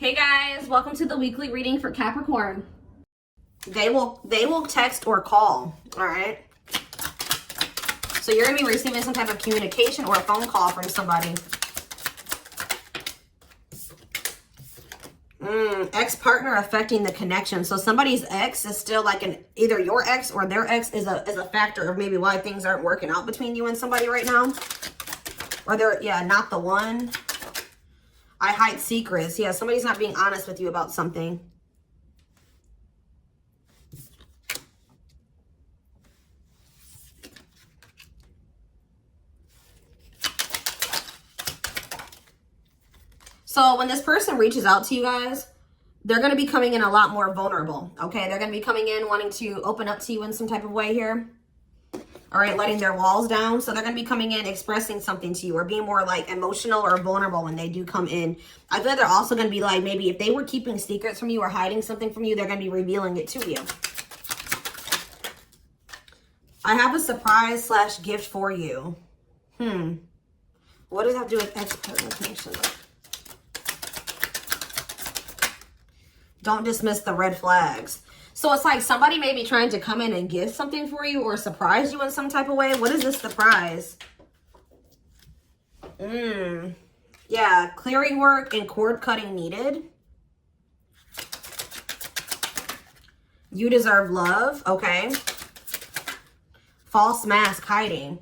Hey guys, welcome to the weekly reading for Capricorn. They will text or call, all right? So you're going to be receiving some type of communication or a phone call from somebody. Ex-partner affecting the connection. So somebody's ex is still like either your ex or their ex is a factor of maybe why things aren't working out between you and somebody right now. Or they're, yeah, not the one. I hide secrets. Yeah, somebody's not being honest with you about something. So when this person reaches out to you guys, they're going to be coming in a lot more vulnerable, okay? They're going to be coming in wanting to open up to you in some type of way here. All right, letting their walls down. So they're going to be coming in, expressing something to you or being more like emotional or vulnerable when they do come in. I feel like they're also going to be like, maybe if they were keeping secrets from you or hiding something from you, they're going to be revealing it to you. I have a surprise / gift for you. What does that have to do with ex-partner connection? Don't dismiss the red flags. So it's like somebody may be trying to come in and give something for you or surprise you in some type of way. What is this surprise? Yeah, clearing work and cord cutting needed. You deserve love. Okay. False mask hiding.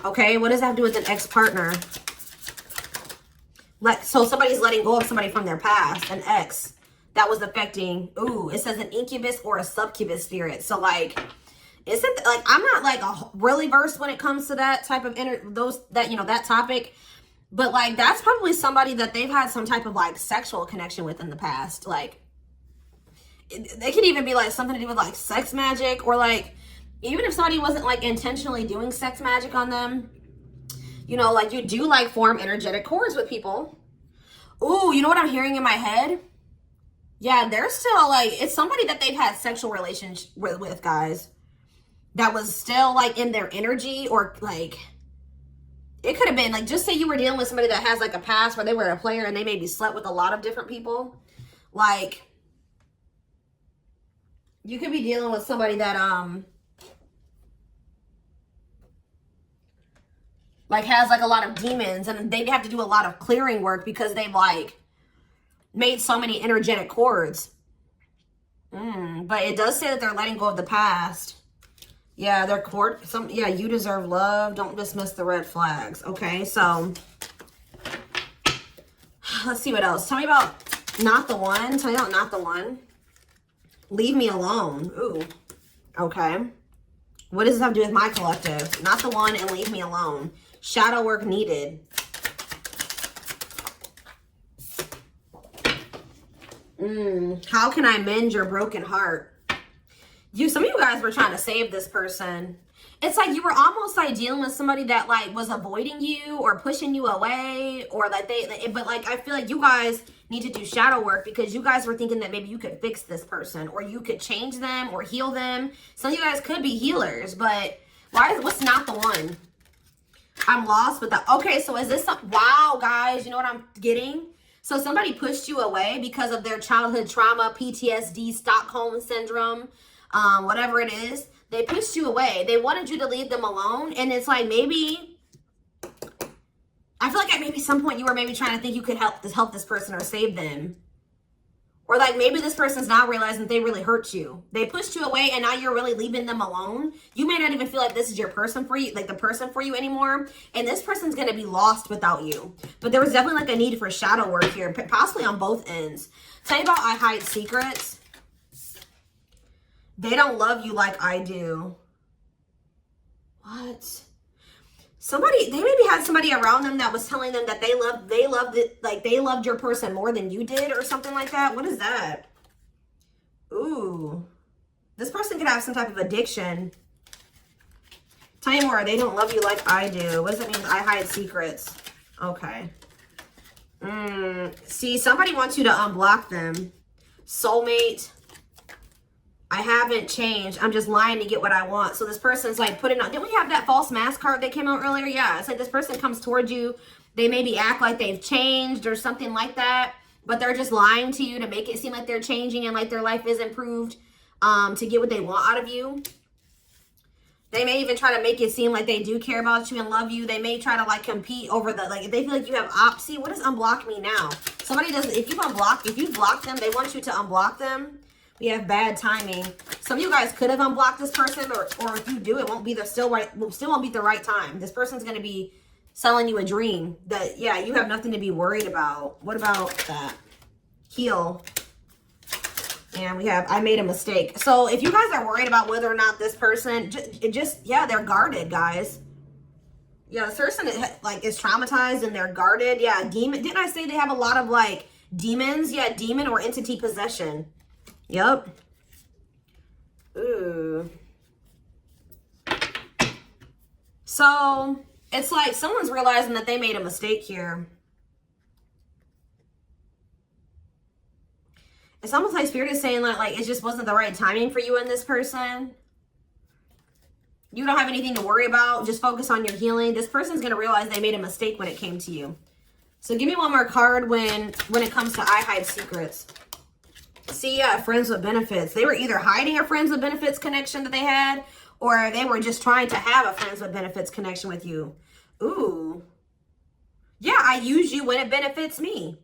Okay, what does that have to do with an ex-partner? So somebody's letting go of somebody from their past, an ex. That was affecting, it says an incubus or a succubus spirit. So like, isn't like, I'm not like really versed when it comes to that type of that topic, but like, that's probably somebody that they've had some type of like sexual connection with in the past. Like they could even be like something to do with like sex magic, or like, even if somebody wasn't like intentionally doing sex magic on them, you know, like you do like form energetic cords with people. Ooh, you know what I'm hearing in my head? Yeah, they're still like, it's somebody that they've had sexual relations with, guys. That was still like in their energy, or like, it could have been like, just say you were dealing with somebody that has like a past where they were a player and they maybe slept with a lot of different people. Like, you could be dealing with somebody that, like has like a lot of demons, and they have to do a lot of clearing work because they've like made so many energetic cords. But it does say that they're letting go of the past. Yeah, they're yeah, you deserve love. Don't dismiss the red flags. Okay, so let's see what else. Tell me about not the one. Tell me about not the one. Leave me alone. Ooh. Okay. What does this have to do with my collective? Not the one and leave me alone. Shadow work needed. How can I mend your broken heart? Some of you guys were trying to save this person. It's like you were almost like dealing with somebody that like was avoiding you or pushing you away, or like but like I feel like you guys need to do shadow work because you guys were thinking that maybe you could fix this person or you could change them or heal them. Some of you guys could be healers, but what's not the one? I'm lost with that. Okay, so is this wow, guys, you know what I'm getting? So somebody pushed you away because of their childhood trauma, PTSD, Stockholm syndrome, whatever it is. They pushed you away. They wanted you to leave them alone. And it's like, maybe, I feel like at maybe some point you were maybe trying to think you could help this person or save them. Or like maybe this person's now realizing that they really hurt you. They pushed you away and now you're really leaving them alone. You may not even feel like this is your person for you, like the person for you anymore. And this person's going to be lost without you. But there was definitely like a need for shadow work here, possibly on both ends. Tell you about I hide secrets. They don't love you like I do. What? They maybe had somebody around them that was telling them that they loved your person more than you did or something like that. What is that? Ooh. This person could have some type of addiction. Tell me more. They don't love you like I do. What does that mean? I hide secrets. Okay. See, somebody wants you to unblock them. Soulmate. I haven't changed. I'm just lying to get what I want. So this person's like putting on. Didn't we have that false mask card that came out earlier? Yeah. It's like this person comes towards you. They maybe act like they've changed or something like that. but they're just lying to you to make it seem like they're changing and like their life is improved, to get what they want out of you. They may even try to make it seem like they do care about you and love you. They may try to like compete over the, like if they feel like you have see, what does unblock me now? Somebody does, if you block them, they want you to unblock them. We have bad timing. Some of you guys could have unblocked this person, or if you do, it won't be the still won't be the right time. This person's going to be selling you a dream that, yeah, you have nothing to be worried about. What about that? Heal. And we have, I made a mistake. So if you guys are worried about whether or not this person, yeah, they're guarded, guys. Yeah, this person like is traumatized and they're guarded. Yeah, demon. Didn't I say they have a lot of like demons? Yeah, demon or entity possession. Yep. Ooh. So it's like someone's realizing that they made a mistake here. It's almost like Spirit is saying like it just wasn't the right timing for you and this person. You don't have anything to worry about. Just focus on your healing. This person's going to realize they made a mistake when it came to you. So give me one more card when it comes to I hide secrets. See, yeah, friends with benefits. They were either hiding a friends with benefits connection that they had, or they were just trying to have a friends with benefits connection with you. Ooh. Yeah, I use you when it benefits me.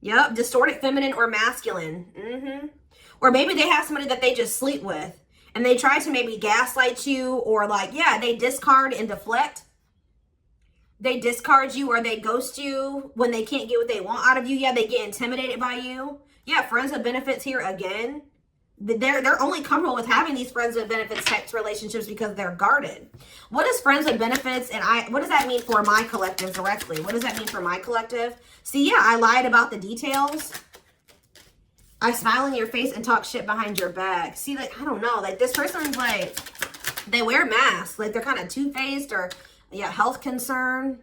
Yep, distorted feminine or masculine. Or maybe they have somebody that they just sleep with and they try to maybe gaslight you, or like, yeah, they discard and deflect. They discard you or they ghost you when they can't get what they want out of you. Yeah, they get intimidated by you. Yeah, friends with benefits here again. They're only comfortable with having these friends with benefits types relationships because they're guarded. What is friends with benefits, and what does that mean for my collective directly? What does that mean for my collective? See, yeah, I lied about the details. I smile in your face and talk shit behind your back. See, like, I don't know, like this person's like, they wear masks, like they're kind of two-faced, or yeah, health concern.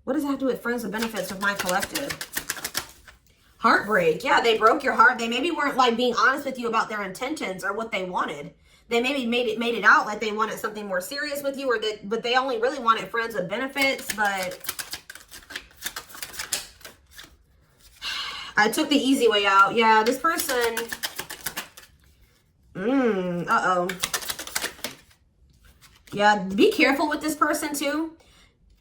What does that have to do with friends with benefits with my collective? Heartbreak. Yeah, they broke your heart. They maybe weren't like being honest with you about their intentions or what they wanted. They maybe made it out like they wanted something more serious with you, or but they only really wanted friends with benefits. But I took the easy way out. Yeah, this person. Uh-oh. Yeah, be careful with this person too.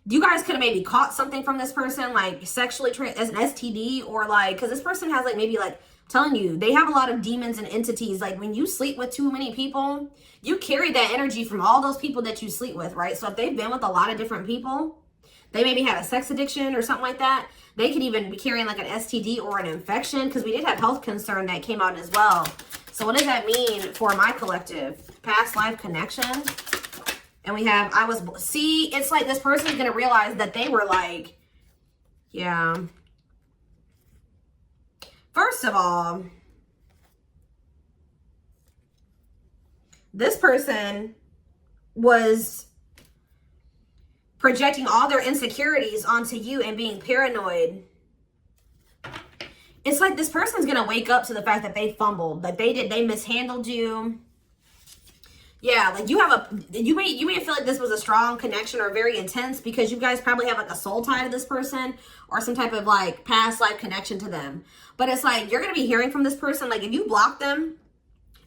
You guys could have maybe caught something from this person, like sexually as an STD, or like, because this person has like maybe like telling you they have a lot of demons and entities. Like when you sleep with too many people, you carry that energy from all those people that you sleep with, right? So if they've been with a lot of different people, they maybe had a sex addiction or something like that. They could even be carrying like an STD or an infection, because we did have health concern that came out as well. So what does that mean for my collective? Past life connection. And we have, see, it's like this person's going to realize that they were like, yeah. First of all, this person was projecting all their insecurities onto you and being paranoid. It's like this person's going to wake up to the fact that they fumbled, that they mishandled you. Yeah, like you may feel like this was a strong connection or very intense because you guys probably have like a soul tie to this person or some type of like past life connection to them. But it's like you're going to be hearing from this person. Like if you block them,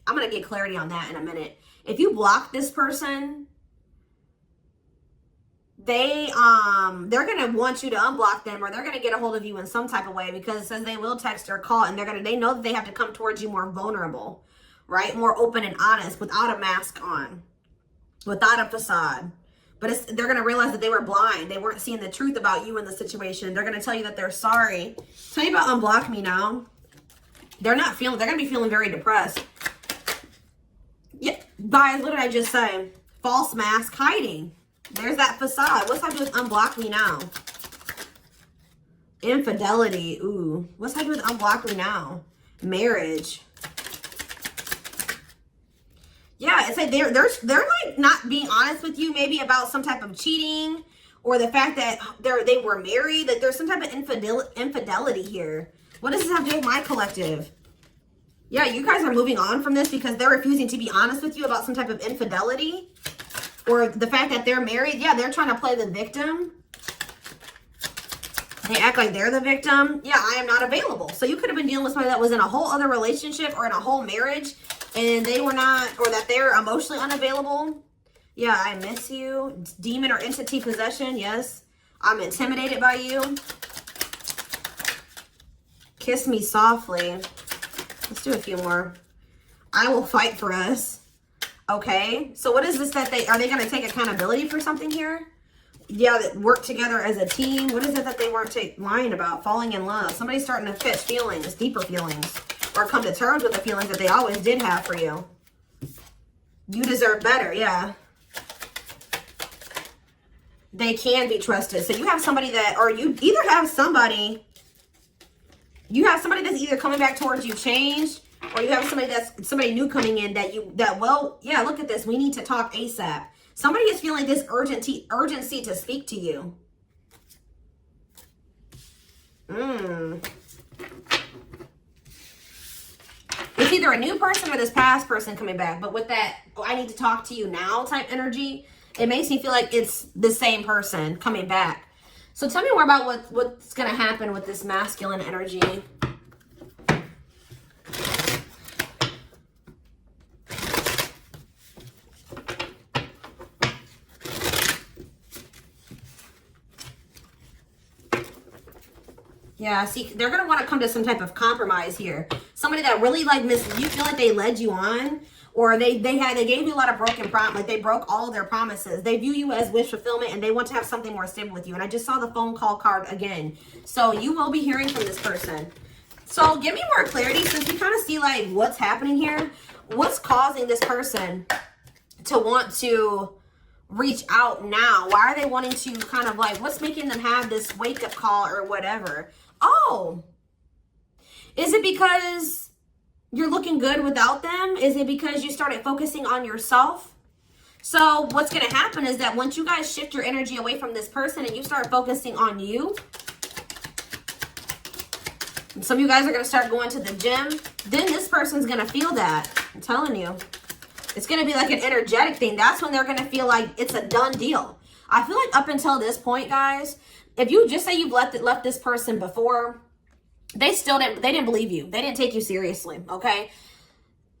I'm going to get clarity on that in a minute. If you block this person, they're going to want you to unblock them, or they're going to get a hold of you in some type of way, because it says they will text or call, and they know that they have to come towards you more vulnerable. Right? More open and honest, without a mask on, without a facade. But they're going to realize that they were blind. They weren't seeing the truth about you in the situation. They're going to tell you that they're sorry. Tell you about unblock me now. They're going to be feeling very depressed. Yeah, guys, what did I just say? False mask hiding. There's that facade. What's happening with unblock me now? Infidelity. Ooh. What's happening with unblock me now? Marriage. Yeah, it's like they're like not being honest with you, maybe about some type of cheating, or the fact that they were married. That there's some type of infidelity here. What does this have to do with my collective? Yeah, you guys are moving on from this because they're refusing to be honest with you about some type of infidelity, or the fact that they're married. Yeah, they're trying to play the victim. They act like they're the victim. Yeah, I am not available. So you could have been dealing with somebody that was in a whole other relationship or in a whole marriage and they were not, or that they're emotionally unavailable. Yeah, I miss you. Demon or entity possession. Yes. I'm intimidated by you. Kiss me softly. Let's do a few more. I will fight for us. Okay. So what is this that are they going to take accountability for something here? Yeah, that work together as a team. What is it that they weren't lying about? Falling in love. Somebody's starting to catch feelings, deeper feelings, or come to terms with the feelings that they always did have for you. You deserve better. Yeah. They can be trusted. So you have somebody that, or you either have somebody, that's either coming back towards you changed, or you have somebody new coming in well, yeah, look at this. We need to talk ASAP. Somebody is feeling this urgency to speak to you. It's either a new person or this past person coming back. But with that, I need to talk to you now type energy, it makes me feel like it's the same person coming back. So tell me more about what's going to happen with this masculine energy. Yeah, see, they're going to want to come to some type of compromise here. Somebody that really you feel like they led you on, or they gave you a lot of broken promises, like they broke all of their promises. They view you as wish fulfillment and they want to have something more stable with you. And I just saw the phone call card again. So you will be hearing from this person. So give me more clarity since we kind of see like what's happening here. What's causing this person to want to reach out now? Why are they wanting to kind of like, what's making them have this wake up call or whatever? Oh, is it because you're looking good without them? Is it because you started focusing on yourself? So what's going to happen is that once you guys shift your energy away from this person and you start focusing on you, some of you guys are going to start going to the gym. Then this person's going to feel that. I'm telling you. It's going to be like an energetic thing. That's when they're going to feel like it's a done deal. I feel like up until this point, guys, if you just say you've left this person before, they didn't believe you. They didn't take you seriously, okay?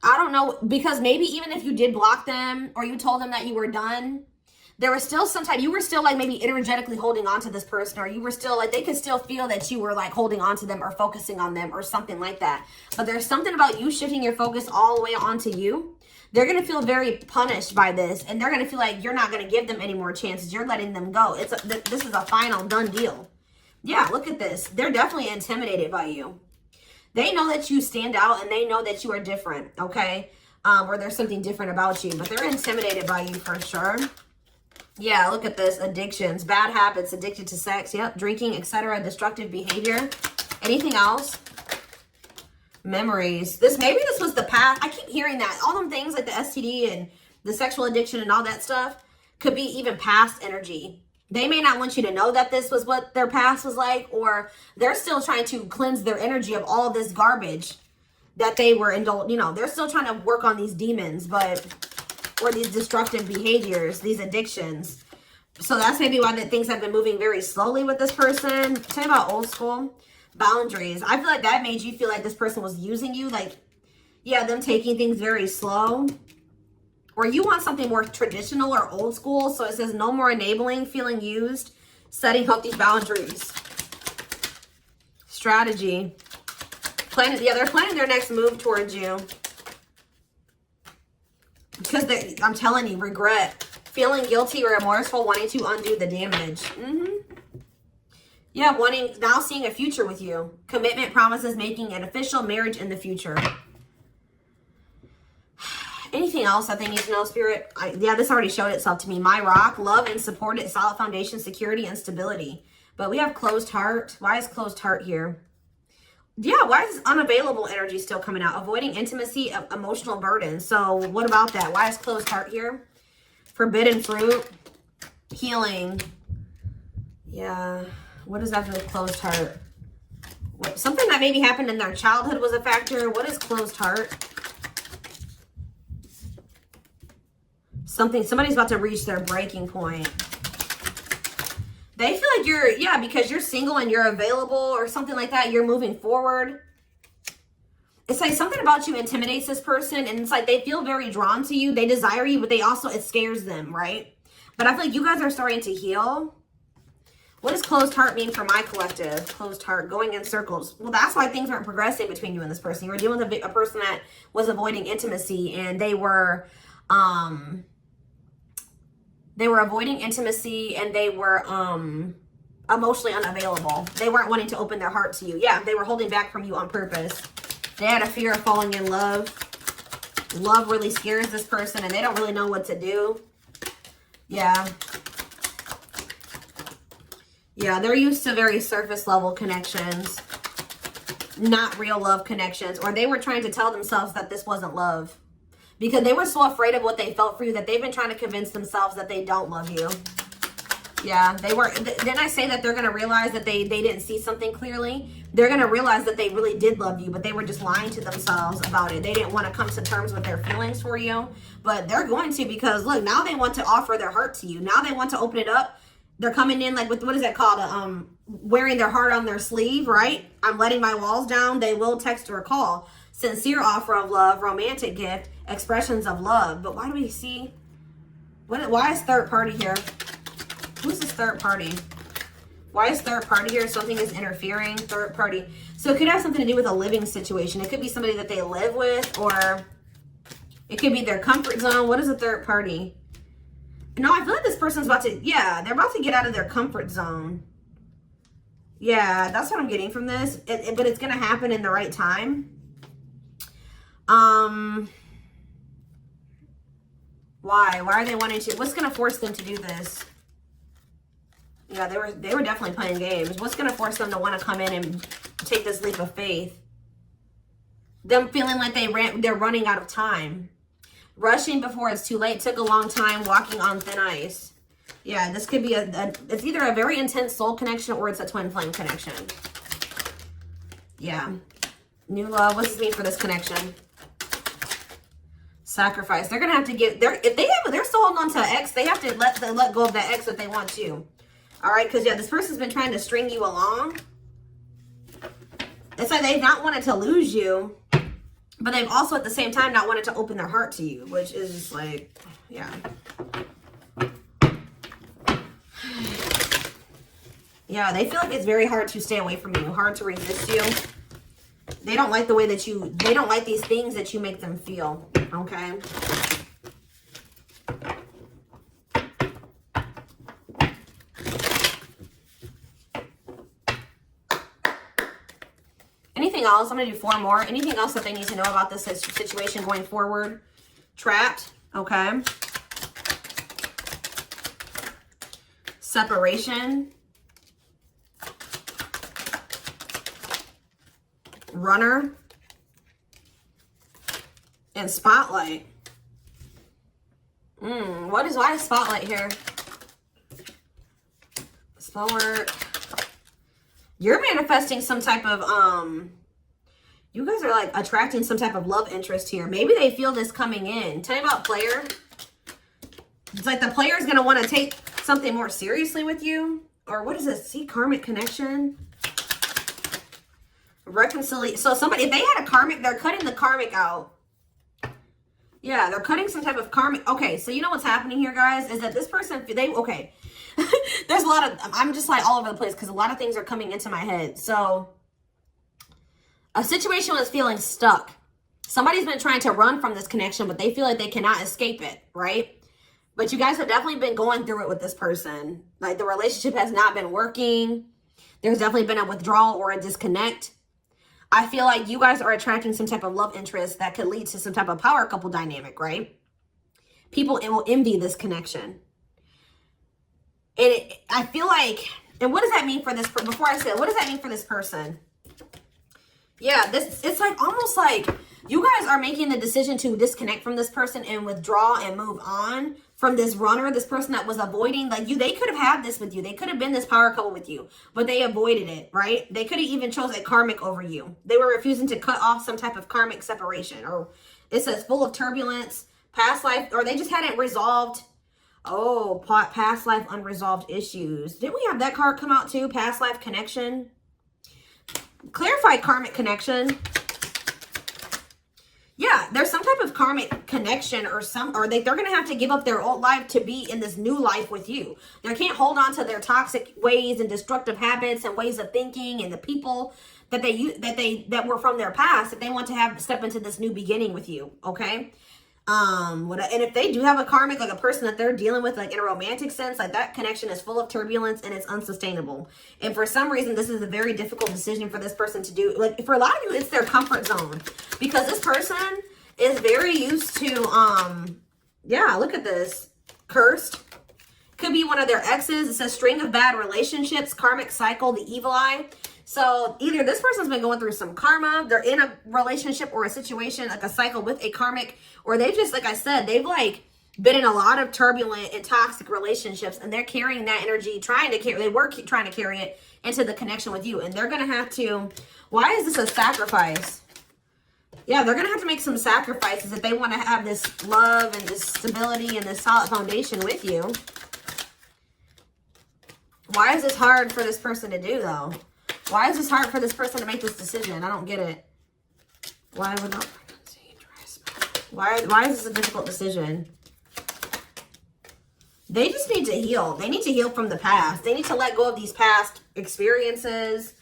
I don't know, because maybe even if you did block them or you told them that you were done, there was still you were still like maybe energetically holding on to this person, or you were still like, they could still feel that you were like holding on to them or focusing on them or something like that. But there's something about you shifting your focus all the way onto you. They're going to feel very punished by this, and they're going to feel like you're not going to give them any more chances. You're letting them go. This is a final done deal. Yeah, look at this. They're definitely intimidated by you. They know that you stand out, and they know that you are different, okay? Or there's something different about you, but they're intimidated by you for sure. Yeah, look at this. Addictions, bad habits, addicted to sex, yep, drinking, etc., destructive behavior. Anything else? Memories. Maybe this was the past. I keep hearing that. All them things like the STD and the sexual addiction and all that stuff could be even past energy. They may not want you to know that this was what their past was like, or they're still trying to cleanse their energy of all this garbage that they were indulged. You know, they're still trying to work on these demons, or these destructive behaviors, these addictions. So that's maybe why things have been moving very slowly with this person. Tell me about old school. Boundaries. I feel like that made you feel like this person was using you. Like, yeah, them taking things very slow. Or you want something more traditional or old school. So it says no more enabling, feeling used, setting up these boundaries. Strategy. They're planning their next move towards you. Because I'm telling you, regret. Feeling guilty or remorseful, wanting to undo the damage. Yeah, now seeing a future with you. Commitment, promises, making an official marriage in the future. Anything else that they need to know, Spirit? Yeah, this already showed itself to me. My rock, love and support it, solid foundation, security, and stability. But we have closed heart. Why is closed heart here? Yeah, why is unavailable energy still coming out? Avoiding intimacy, emotional burden. So what about that? Why is closed heart here? Forbidden fruit, healing. Yeah. What does that do with closed heart? Something that maybe happened in their childhood was a factor. What is closed heart? Somebody's about to reach their breaking point. They feel like you're, yeah, because you're single and you're available or something like that. You're moving forward. It's like something about you intimidates this person, and it's like they feel very drawn to you. They desire you, but they also, it scares them, right? But I feel like you guys are starting to heal. What does closed heart mean for my collective? Closed heart, going in circles. Well, that's why things aren't progressing between you and this person. You were dealing with a person that was avoiding intimacy, and they were avoiding intimacy, and they were emotionally unavailable. They weren't wanting to open their heart to you. Yeah, they were holding back from you on purpose. They had a fear of falling in love. Love really scares this person, and they don't really know what to do. Yeah. Yeah, they're used to very surface level connections, not real love connections. Or they were trying to tell themselves that this wasn't love, because they were so afraid of what they felt for you that they've been trying to convince themselves that they don't love you. Yeah, they were. Then I say that they're going to realize that they didn't see something clearly. They're going to realize that they really did love you, but they were just lying to themselves about it. They didn't want to come to terms with their feelings for you, but they're going to, because look, now they want to offer their heart to you. Now they want to open it up. They're coming in like with, what is that called? Wearing their heart on their sleeve, right? I'm letting my walls down. They will text or call. Sincere offer of love, romantic gift, expressions of love. But why do we see, why is third party here? Who's this third party? Why is third party here? Something is interfering. Third party. So it could have something to do with a living situation. It could be somebody that they live with, or it could be their comfort zone. What is a third party? No, I feel like this person's about to, yeah, they're about to get out of their comfort zone. Yeah, that's what I'm getting from this. But it's going to happen in the right time. Why? Why are they wanting to? What's going to force them to do this? Yeah, they were definitely playing games. What's going to force them to want to come in and take this leap of faith? Them feeling like they're running out of time. Rushing before it's too late. Took a long time. Walking on thin ice. Yeah, this could be it's either a very intense soul connection or it's a twin flame connection. Yeah. New love. What does this mean for this connection? Sacrifice. They're going to have to give, if they're still holding on to an ex, they have to let go of that ex if they want to. All right, because, yeah, this person's been trying to string you along. It's like they've not wanted to lose you, but they've also, at the same time, not wanted to open their heart to you, which is just like, yeah. Yeah, they feel like it's very hard to stay away from you, hard to resist you. They don't like the way that they don't like these things that you make them feel, okay? Anything else? I'm going to do 4 more. Anything else that they need to know about this situation going forward? Trapped. Okay. Separation. Runner. And spotlight. Why is spotlight here? Slow work. You're manifesting some type of, you guys are like attracting some type of love interest here. Maybe they feel this coming in. Tell me about player. It's like the player is going to want to take something more seriously with you. Or what is this? See, karmic connection. Reconciliation. So somebody, if they had a karmic, they're cutting the karmic out. Yeah, they're cutting some type of karmic. Okay, so you know what's happening here, guys, is that this person, okay. There's a lot of, I'm just like all over the place because a lot of things are coming into my head. So a situation was feeling stuck. Somebody's been trying to run from this connection, but they feel like they cannot escape it, right? But you guys have definitely been going through it with this person. Like the relationship has not been working. There's definitely been a withdrawal or a disconnect. I feel like you guys are attracting some type of love interest that could lead to some type of power couple dynamic, right? People will envy this connection. And I feel like, and what does that mean for this, before I say it, what does that mean for this person? Yeah, it's like almost like you guys are making the decision to disconnect from this person and withdraw and move on from this runner, this person that was avoiding, like they could have had this with you. They could have been this power couple with you, but they avoided it, right? They could have even chose a karmic over you. They were refusing to cut off some type of karmic separation, or it says full of turbulence, past life, or they just hadn't resolved Oh, past life unresolved issues. Didn't we have that card come out too? Past life connection. Clarify karmic connection. Yeah, there's some type of karmic connection or they're going to have to give up their old life to be in this new life with you. They can't hold on to their toxic ways and destructive habits and ways of thinking and the people that were from their past that they want to step into this new beginning with you, okay? And if they do have a karmic, like a person that they're dealing with, like in a romantic sense, like that connection is full of turbulence and it's unsustainable. And for some reason, this is a very difficult decision for this person to do. Like for a lot of you, it's their comfort zone because this person is very used to, yeah, look at this. Cursed. Could be one of their exes. It says string of bad relationships, karmic cycle, the evil eye. So either this person's been going through some karma, they're in a relationship or a situation, like a cycle with a karmic, or they just, like I said, they've like been in a lot of turbulent and toxic relationships and they're carrying that energy, trying to carry it into the connection with you. And they're going to have to, why is this a sacrifice? Yeah, they're going to have to make some sacrifices if they want to have this love and this stability and this solid foundation with you. Why is this hard for this person to do though? Why is this hard for this person to make this decision? I don't get it. Why would not? Why is this a difficult decision? They just need to heal. They need to heal from the past. They need to let go of these past experiences.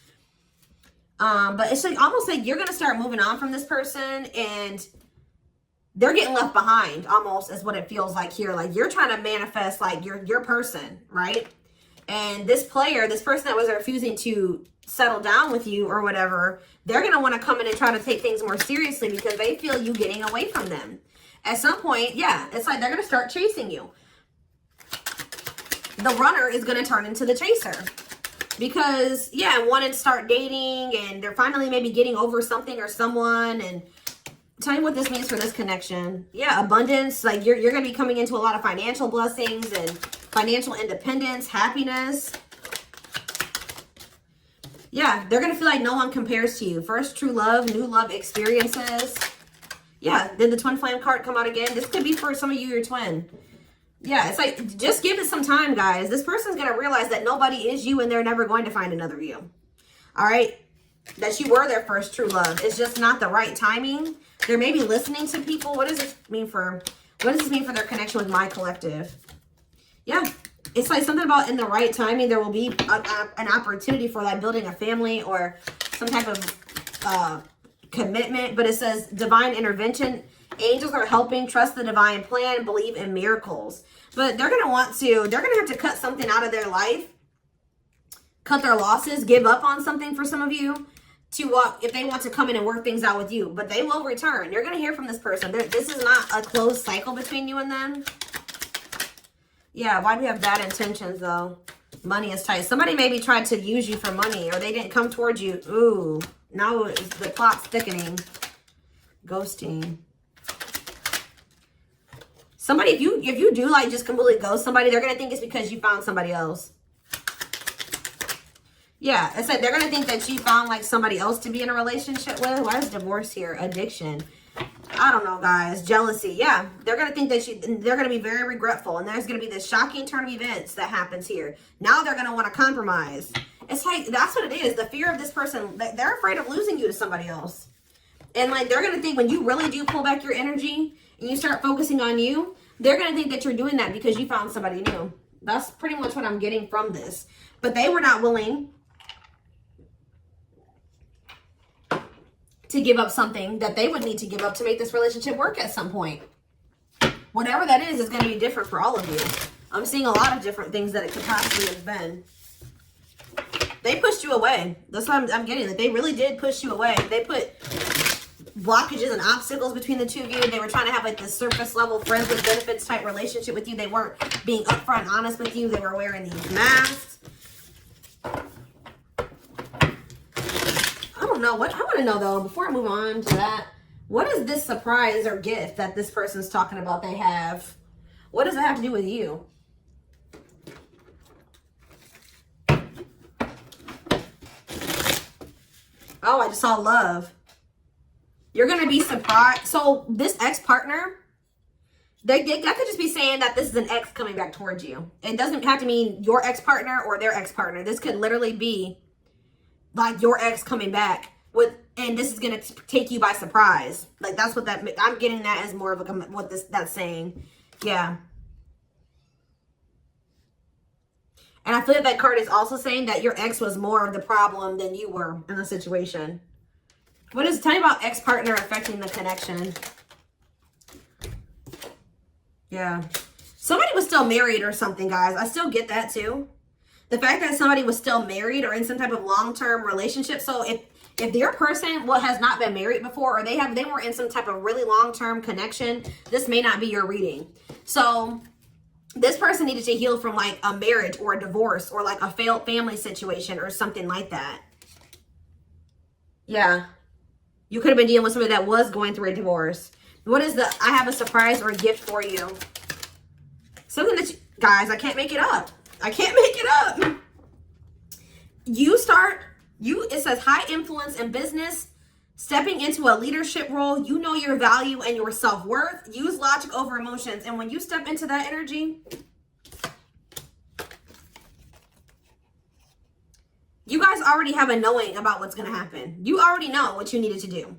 But it's like almost like you're gonna start moving on from this person and they're getting left behind almost is what it feels like here. Like you're trying to manifest like your person, right? And this person that was refusing to settle down with you or whatever, they're going to want to come in and try to take things more seriously because they feel you getting away from them. At some point, yeah, it's like they're going to start chasing you. The runner is going to turn into the chaser because, yeah, want to start dating and they're finally maybe getting over something or someone. And tell me what this means for this connection. Yeah, abundance. Like you're going to be coming into a lot of financial blessings and financial independence, happiness. Yeah, they're going to feel like no one compares to you. First true love, new love experiences. Yeah, did the twin flame card come out again? This could be for some of you, your twin. Yeah, it's like, just give it some time, guys. This person's going to realize that nobody is you and they're never going to find another you. All right? That you were their first true love. It's just not the right timing. They're maybe listening to people. What does this mean for their connection with my collective? Yeah. It's like something about in the right timing, there will be an opportunity for like building a family or some type of commitment. But it says divine intervention. Angels are helping. Trust the divine plan. Believe in miracles. But they're going to have to cut something out of their life. Cut their losses. Give up on something for some of you. If they want to come in and work things out with you. But they will return. You're going to hear from this person. This is not a closed cycle between you and them. Yeah, why do we have bad intentions, though? Money is tight. Somebody maybe tried to use you for money, or they didn't come towards you. Ooh, now the plot's thickening. Ghosting. Somebody, if you do, like, just completely ghost somebody, they're going to think it's because you found somebody else. Yeah, it's like they're going to think that you found, like, somebody else to be in a relationship with. Why is divorce here? Addiction. I don't know, guys. Jealousy. Yeah, they're going to think that they're going to be very regretful. And there's going to be this shocking turn of events that happens here. Now they're going to want to compromise. It's like, that's what it is. The fear of this person, they're afraid of losing you to somebody else. And like, they're going to think when you really do pull back your energy and you start focusing on you, they're going to think that you're doing that because you found somebody new. That's pretty much what I'm getting from this. But they were not willing to give up something that they would need to give up to make this relationship work at some point. Whatever that is going to be different for all of you. I'm seeing a lot of different things that it could possibly have been. They pushed you away. That's what I'm getting. That they really did push you away. They put blockages and obstacles between the two of you. They were trying to have like this surface level friends with benefits type relationship with you. They weren't being upfront and honest with you. They were wearing these masks. I don't know what I want to know though, before I move on to that, what is this surprise or gift that this person's talking about they have? What does it have to do with you? Oh, I just saw love. You're going to be surprised. So this ex-partner That could just be saying that this is an ex coming back towards you. It doesn't have to mean your ex-partner or their ex-partner. This could literally be like your ex coming back with, and this is going to take you by surprise. Like that's what that, I'm getting that as more of a, what that's saying. Yeah. And I feel like that card is also saying that your ex was more of the problem than you were in the situation. What is, tell me about ex-partner affecting the connection. Yeah. Somebody was still married or something, guys. I still get that too. The fact that somebody was still married or in some type of long-term relationship. So if their person has not been married before, or they were in some type of really long-term connection, this may not be your reading. So this person needed to heal from like a marriage or a divorce or like a failed family situation or something like that. Yeah. You could have been dealing with somebody that was going through a divorce. What is the, I have a surprise or a gift for you. Something that you, guys, I can't make it up. I can't make it up. It says high influence in business, stepping into a leadership role. You know your value and your self-worth. Use logic over emotions. And when you step into that energy, you guys already have a knowing about what's going to happen. You already know what you needed to do.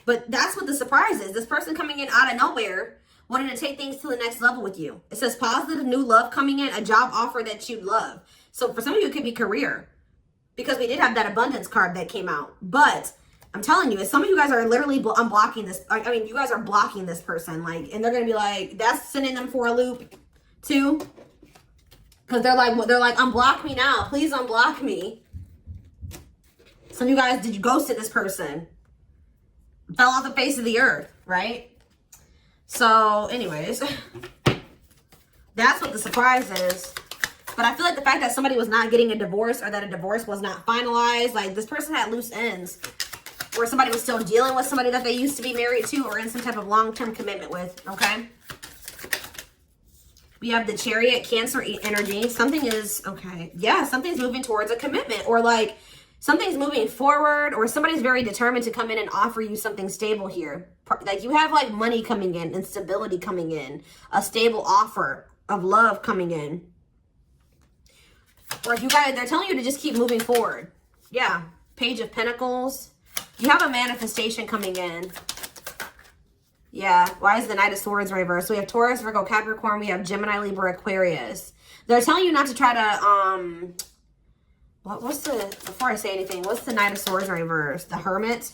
But that's what the surprise is. This person coming in out of nowhere, wanting to take things to the next level with you. It says positive new love coming in, a job offer that you love. So for some of you, it could be career, because we did have that abundance card that came out. But I'm telling you, some of you guys are literally unblocking this. I mean, you guys are blocking this person, like, and they're gonna be like, that's sending them for a loop too, because they're like, unblock me now, please unblock me. Some of you guys, did you ghosted this person? Fell off the face of the earth, right? So anyways, that's what the surprise is. But I feel like the fact that somebody was not getting a divorce, or that a divorce was not finalized, like this person had loose ends, or somebody was still dealing with somebody that they used to be married to or in some type of long-term commitment with, okay? We have the Chariot, Cancer energy. Something is, okay, yeah, something's moving towards a commitment, or like something's moving forward, or somebody's very determined to come in and offer you something stable here. Like you have like money coming in and stability coming in, a stable offer of love coming in. Or if you guys, they're telling you to just keep moving forward. Yeah, Page of Pentacles. You have a manifestation coming in. Yeah, why is the Knight of Swords reversed? So we have Taurus, Virgo, Capricorn. We have Gemini, Libra, Aquarius. They're telling you not to try to, before I say anything, what's the Knight of Swords reversed? The Hermit.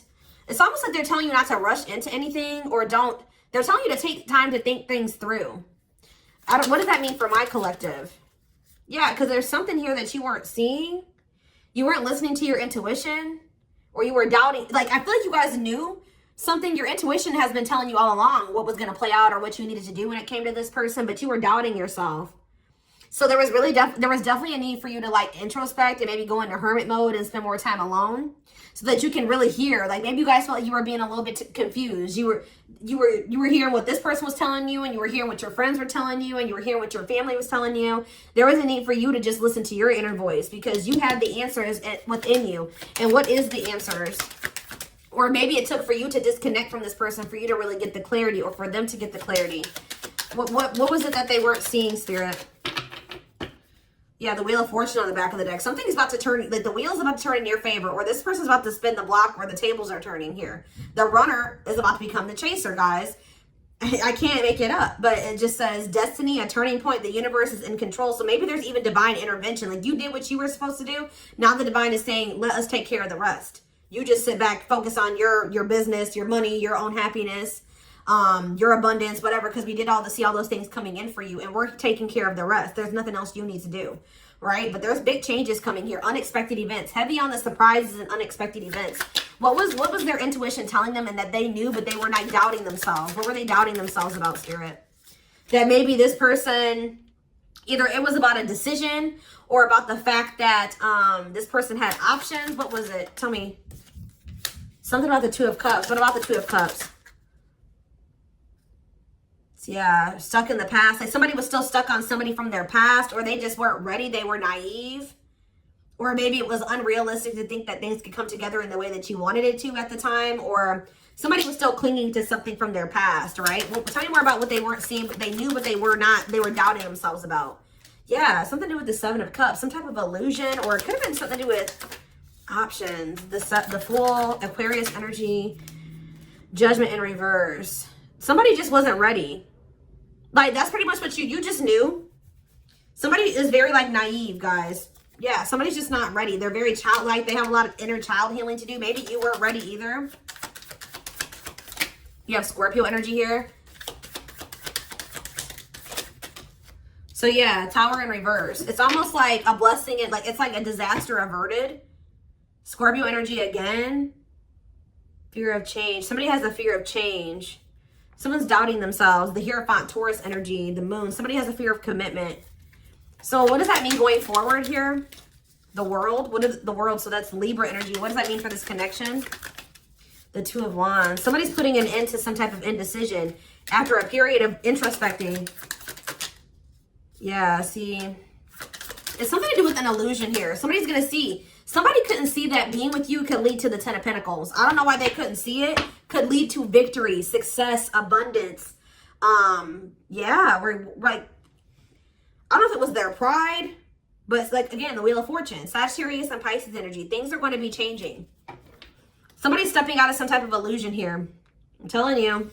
It's almost like they're telling you not to rush into anything, or they're telling you to take time to think things through. What does that mean for my collective? Yeah, because there's something here that you weren't seeing. You weren't listening to your intuition, or you were doubting. Like, I feel like you guys knew something. Your intuition has been telling you all along what was going to play out or what you needed to do when it came to this person, but you were doubting yourself. So there was definitely a need for you to like introspect and maybe go into hermit mode and spend more time alone, so that you can really hear. Like maybe you guys felt like you were being a little bit confused. You were hearing what this person was telling you, and you were hearing what your friends were telling you, and you were hearing what your family was telling you. There was a need for you to just listen to your inner voice, because you had the answers within you. And what is the answers? Or maybe it took for you to disconnect from this person for you to really get the clarity, or for them to get the clarity. What was it that they weren't seeing, Spirit? Yeah, the Wheel of Fortune on the back of the deck. Something's about to turn, like the wheel's about to turn in your favor, or this person's about to spin the block, or the tables are turning here. The Runner is about to become the Chaser, guys. I can't make it up, but it just says destiny, a turning point. The universe is in control. So maybe there's even divine intervention. Like you did what you were supposed to do. Now the divine is saying, let us take care of the rest. You just sit back, focus on your business, your money, your own happiness, your abundance, whatever, because we did see all those things coming in for you, and we're taking care of the rest. There's nothing else you need to do, right? But there's big changes coming here, unexpected events, heavy on the surprises and unexpected events. What was their intuition telling them, and that they knew, but they were not doubting themselves? What were they doubting themselves about, Spirit? That maybe this person, either it was about a decision, or about the fact that this person had options. What was it? Tell me. Something about the Two of Cups. What about the Two of Cups? Yeah, stuck in the past. Like somebody was still stuck on somebody from their past, or they just weren't ready. They were naive, Or maybe it was unrealistic to think that things could come together in the way that you wanted it to at the time. Or somebody was still clinging to something from their past, right? Well, tell me more about what they weren't seeing, but they knew, but they were not. They were doubting themselves about. Yeah, something to do with the Seven of Cups. Some type of illusion, or it could have been something to do with options. The Fool, Aquarius energy, Judgment in reverse. Somebody just wasn't ready. Like, that's pretty much what you just knew. Somebody is very, like, naive, guys. Yeah, somebody's just not ready. They're very childlike. They have a lot of inner child healing to do. Maybe you weren't ready either. You have Scorpio energy here. So yeah, Tower in reverse. It's almost like a blessing. It's like a disaster averted. Scorpio energy again. Fear of change. Somebody has a fear of change. Someone's doubting themselves. The Hierophant, Taurus energy, the moon. Somebody has a fear of commitment. So what does that mean going forward here? The world. What is the world? So that's Libra energy. What does that mean for this connection? The Two of Wands. Somebody's putting an end to some type of indecision after a period of introspecting. Yeah, see. It's something to do with an illusion here. Somebody's going to see. Somebody couldn't see that being with you could lead to the Ten of Pentacles. I don't know why they couldn't see it. Could lead to victory, success, abundance. Yeah, we're like, I don't know if it was their pride, but it's like, again, the Wheel of Fortune. Sagittarius and Pisces energy. Things are going to be changing. Somebody's stepping out of some type of illusion here. I'm telling you.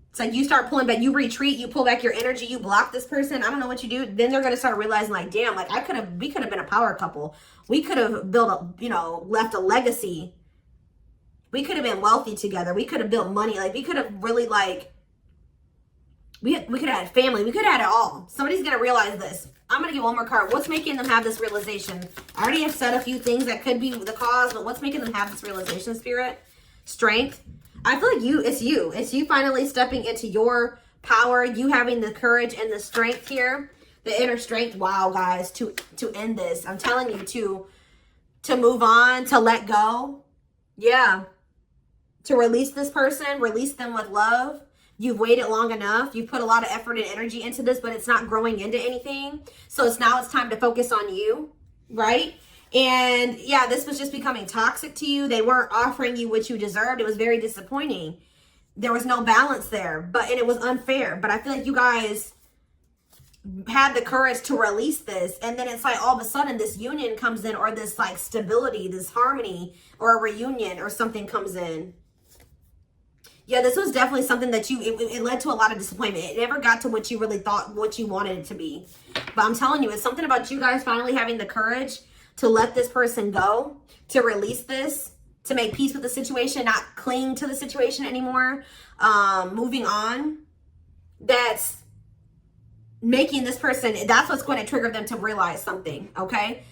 It's like you start pulling back, you retreat, you pull back your energy, you block this person. I don't know what you do. Then they're going to start realizing, like, damn, like we could have been a power couple. We could have built a, left a legacy. We could have been wealthy together. We could have built money. Like, we could have really, like, we could have had family. We could have had it all. Somebody's going to realize this. I'm going to get one more card. What's making them have this realization? I already have said a few things that could be the cause, but what's making them have this realization, Spirit? Strength. I feel like it's you. It's you finally stepping into your power. You having the courage and the strength here. The inner strength. Wow, guys, to end this. I'm telling you, to move on, to let go. Yeah. To release this person, release them with love. You've waited long enough. You've put a lot of effort and energy into this, but it's not growing into anything. So it's time to focus on you, right? And yeah, this was just becoming toxic to you. They weren't offering you what you deserved. It was very disappointing. There was no balance there, and it was unfair. But I feel like you guys had the courage to release this. And then it's like all of a sudden this union comes in, or this like stability, this harmony, or a reunion or something comes in. Yeah, this was definitely something that it led to a lot of disappointment. It never got to what you really thought, what you wanted it to be. But I'm telling you, it's something about you guys finally having the courage to let this person go, to release this, to make peace with the situation, not cling to the situation anymore, moving on. That's making this person, that's what's going to trigger them to realize something, okay?